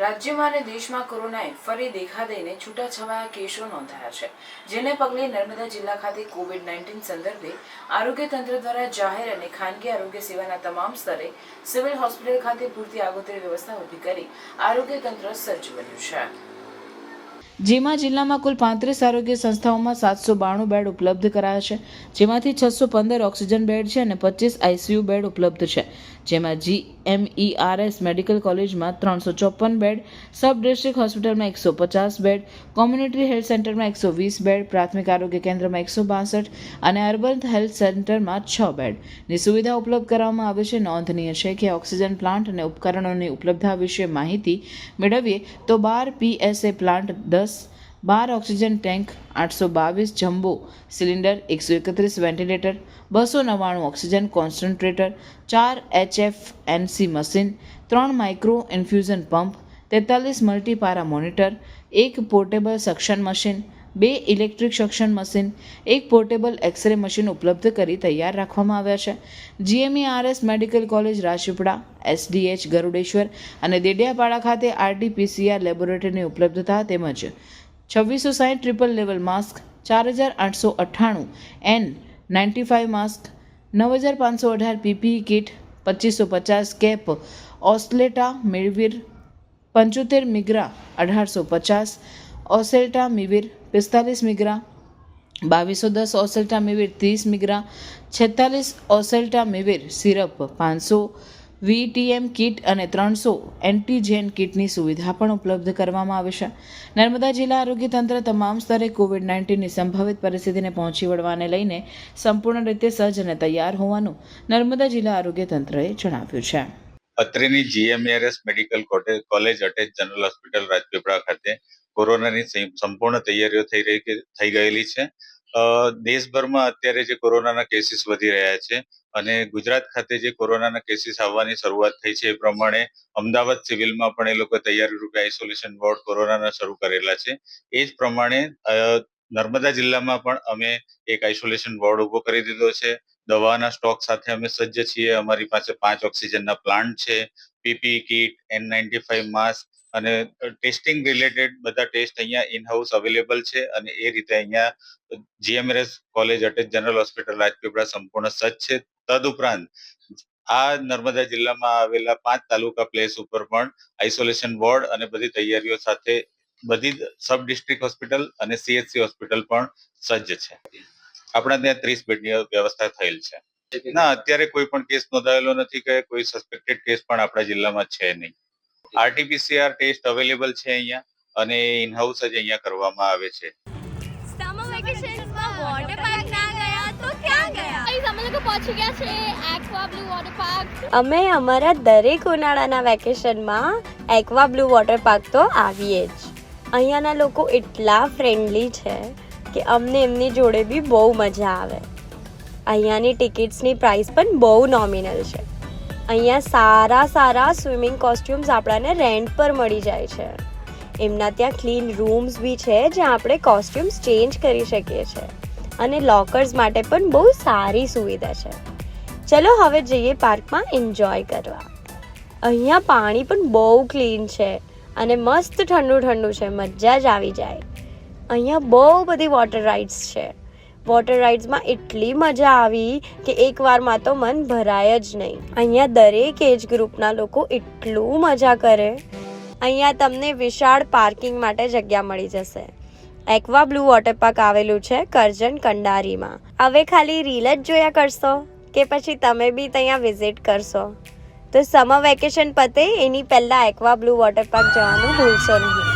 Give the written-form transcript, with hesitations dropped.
રાજ્યમાં અને દેશમાં કોરોનાએ ફરી દેખા દઈને છૂટાછવાયા કેસો નોંધાયા છે, જેને પગલે નર્મદા જિલ્લા ખાતે કોવિડ-19 સંદર્ભે આરોગ્ય તંત્ર દ્વારા જાહેર અને ખાનગી આરોગ્ય સેવાના તમામ સ્તરે સિવિલ હોસ્પિટલ ખાતે પૂરતી આગોતરી વ્યવસ્થા ઊભી કરી આરોગ્ય તંત્ર સજ્જ બન્યું છે. જેમાં જિલ્લામાં કુલ 35 આરોગ્ય સંસ્થાઓમાં 792 બેડ ઉપલબ્ધ કરાયા છે, જેમાંથી 615 ઓક્સિજન બેડ છે અને 25 આઈસીયુ બેડ ઉપલબ્ધ છે. જેમાં GMERS મેડિકલ કોલેજમાં 354 બેડ, સબ ડિસ્ટ્રિક્ટ હોસ્પિટલમાં 150 બેડ, કોમ્યુનિટી હેલ્થ સેન્ટરમાં 120 બેડ, પ્રાથમિક આરોગ્ય કેન્દ્રમાં 162 અને અર્બન હેલ્થ સેન્ટરમાં 6 બેડની સુવિધા ઉપલબ્ધ કરવામાં આવે છે. નોંધનીય છે કે ઓક્સિજન પ્લાન્ટ અને ઉપકરણોની ઉપલબ્ધતા વિશે માહિતી મેળવીએ તો 12 PSA plant, 12 oxygen tank, 822 jumbo cylinder, 131 ventilator, 299 oxygen concentrator, 4 HFNC machine, 3 micro infusion pump, 43 multipara monitor, 1 portable suction machine, 2 electric suction machine, 1 portable X ray machine ઉપલબ્ધ કરી તૈયાર રાખવામાં આવ્યા છે. GMERS medical college Rajpipla, SDH Garudeshwar અને દેડિયાપાડા ખાતે RT-PCR લેબોરેટરીની ઉપલબ્ધતા તેમજ 2660 triple level mask, 4898 N95 mask, 9518 PPE kit, 2550 cap ઓસ્લેટા મિવીર, 75 મિગ્રા 1850, ઓસેલ્ટા મિવીર 45 મિગ્રા, 2210 ઓસેલ્ટા મિવીર 30 મિગ્રા, 46 ઓસેલ્ટા મિવીર syrup, 500 VTM kit અને 300 એન્ટીજેન કિટની સુવિધા પણ ઉપલબ્ધ કરવામાં આવે છે. નર્મદા જિલ્લા આરોગ્ય તંત્ર તમામ સ્તરે કોવિડ-19ની સંભવિત પરિસ્થિતિને પહોંચી વળવાને લઈને સંપૂર્ણ રીતે સજ્જ અને તૈયાર હોવાનું નર્મદા જિલ્લા આરોગ્ય તંત્રએ જણાવ્યું છે. અત્રેની GMERS medical college attach general hospital Rajpipla ખાતે કોરોનાની સંપૂર્ણ તૈયારીઓ થઈ ગયેલી છે. દેશભરમાં અત્યારે જે કોરોનાના કેસીસ વધી રહ્યા છે અને ગુજરાત ખાતે જે કોરોનાના કેસીસ આવવાની શરૂઆત થઈ છે એ પ્રમાણે અમદાવાદ સિવિલમાં પણ એ લોકો તૈયારી રૂપે આઇસોલેશન વોર્ડ કોરોનાના શરૂ કરેલા છે. એ જ પ્રમાણે નર્મદા જિલ્લામાં પણ અમે એક આઇસોલેશન વોર્ડ ઉભો કરી દીધો છે. દવાના સ્ટોક સાથે અમે સજ્જ છીએ. અમારી પાસે 5 ઓક્સિજનના પ્લાન્ટ છે, PPE કિટ, N95 માસ્ક અને ટેસ્ટિંગ રિલેટેડ બધા ટેસ્ટ અહીંયા ઇન હાઉસ અવેલેબલ છે અને એ રીતે અહીંયા GMERS college attach general hospital Rajpipla સંપૂર્ણ સજ્જ છે. તદુપરાંત આ નર્મદા જિલ્લામાં આવેલા 5 તાલુકા પ્લેસ ઉપર પણ આઇસોલેશન વોર્ડ અને બધી તૈયારીઓ સાથે બધી સબ ડિસ્ટ્રિક્ટ હોસ્પિટલ અને CHC હોસ્પિટલ પણ સજ્જ છે. આપણા ત્યાં 30 બેડની વ્યવસ્થા થયેલ છે. ના, અત્યારે કોઈ પણ કેસ નોંધાયેલો નથી કે કોઈ સસ્પેક્ટેડ કેસ પણ આપણા જિલ્લામાં છે નહીં. RT-PCR ટેસ્ટ અવેલેબલ છે અહીંયા અને ઇન હાઉસ જ અહીંયા કરવામાં આવે છે. સમર વેકેશનમાં વોટર પાર્ક ના ગયા તો ક્યાં ગયા? અમે લોકો પહોંચી ગયા છે એક્વા બ્લુ વોટર પાર્ક. અમે અમારા દરેક ઉનાળાના વેકેશનમાં એક્વા બ્લુ વોટર પાર્ક તો આવીએ જ. અહીંયાના લોકો એટલા ફ્રેન્ડલી છે કે અમને એમની જોડે બી બહુ મજા આવે. અહીંયાની ટિકિટ્સની પ્રાઇસ પણ બહુ નોમિનલ છે. અહીંયા સારા સ્વિમિંગ કોસ્ટ્યુમ્સ આપણને રેન્ટ પર મળી જાય છે. એમના ત્યાં ક્લીન રૂમ્સ બી છે જ્યાં આપણે કોસ્ટ્યુમ્સ ચેન્જ કરી શકીએ છીએ અને લોકર્સ માટે પણ બહુ સારી સુવિધા છે. ચલો હવે જઈએ પાર્કમાં એન્જોય કરવા. અહીંયા પાણી પણ બહુ ક્લીન છે અને મસ્ત ઠંડુ છે. મજા જ આવી જાય. અહીંયા બહુ બધી વોટર રાઇડ્સ છે. વોટર રાઇડ્સમાં એટલી મજા આવી કે એકવારમાં તો મન ભરાય જ નહીં. અહીંયા દરેક એજ ગ્રુપના લોકો એટલું મજા કરે. અહીંયા તમને વિશાળ પાર્કિંગ માટે જગ્યા મળી જશે. એક્વા બ્લુ વોટર પાર્ક આવેલું છે કરજણ કંડારીમાં. હવે ખાલી રીલ જ જોયા કરશો કે પછી તમે બી ત્યાં વિઝિટ કરશો? તો સમર વેકેશન પતે એની પહેલાં એક્વા બ્લુ વોટર પાર્ક જવાનું ભૂલશો નહીં.